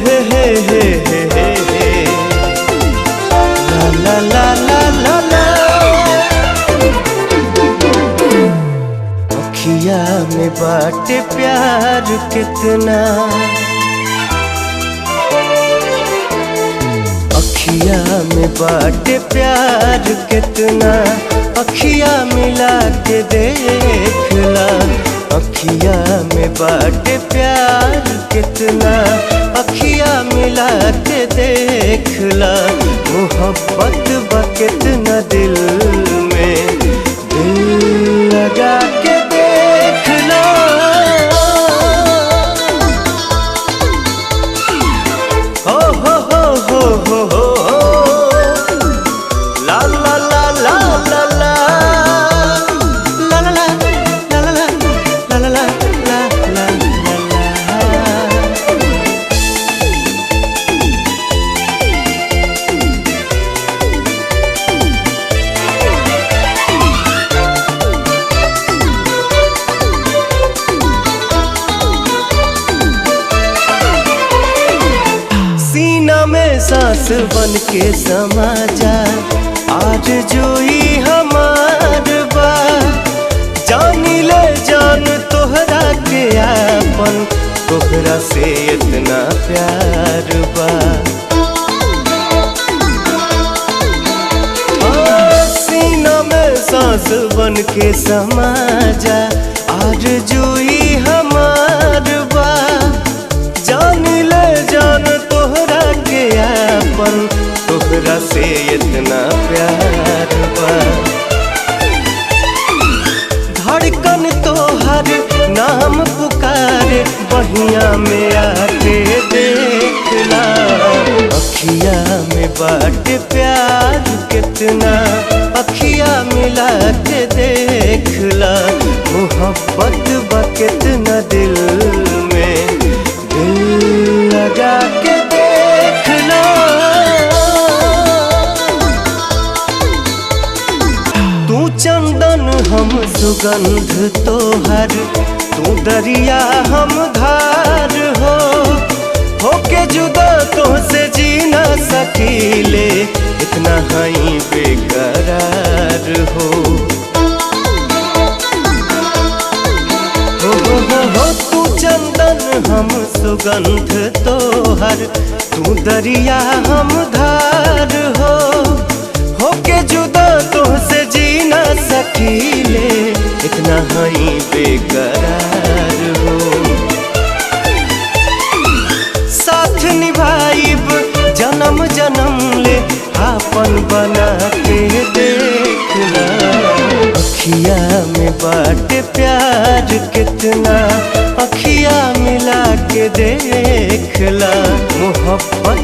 हे हे हे हे हे हे ला ला ला ला ला। अखिया में बाटे प्यार कितना, अखिया में बाटे प्यार कितना, अखिया मिला के देखला। अखिया में बाटे प्यार कितना, अखिया मिला के देखला। मोहब्बत बा कितना दिल में, दिल लगा के देखला। हो हो हो हो हो हो ला ला ला ला ला ला ला ला ला ला ला ला ला ला ला। सीना में सांस बन के समा जा, आज जोई हमार बा। जानी ले जान तोहरा के आपन, तोहरा से इतना प्यार बा। सीना में सांस बन के समा जा, आज जोई हमार बा। जान ले जान तोहरा के आपन, तोहरा से इतना प्यार बा। धड़कन तोहर नाम पुकारे, बहिया में आके देखला। अखिया में बाटे प्यार कितना, अखिया मिला के देखला। मोहब्बत बा कितना दिल में, दिल लगा के देखला। तू चंदन हम सुगंध तोहर, तू दरिया हम धार हो। होके जुदा तोहसे जी ना सकीले, इतना हई बेकरार हो। हो तू चंदन हम सुगंध तोहर, तू दरिया हम धार हो। होके जुदा तोहसे जी ना सकीले, इतना हई बेकरार हो। साथ निभाइब जन्म जन्म ले, आपन बना के देखला। अखिया में बाटे प्यार कितना, अखिया मिला के देखला। मोहब्बत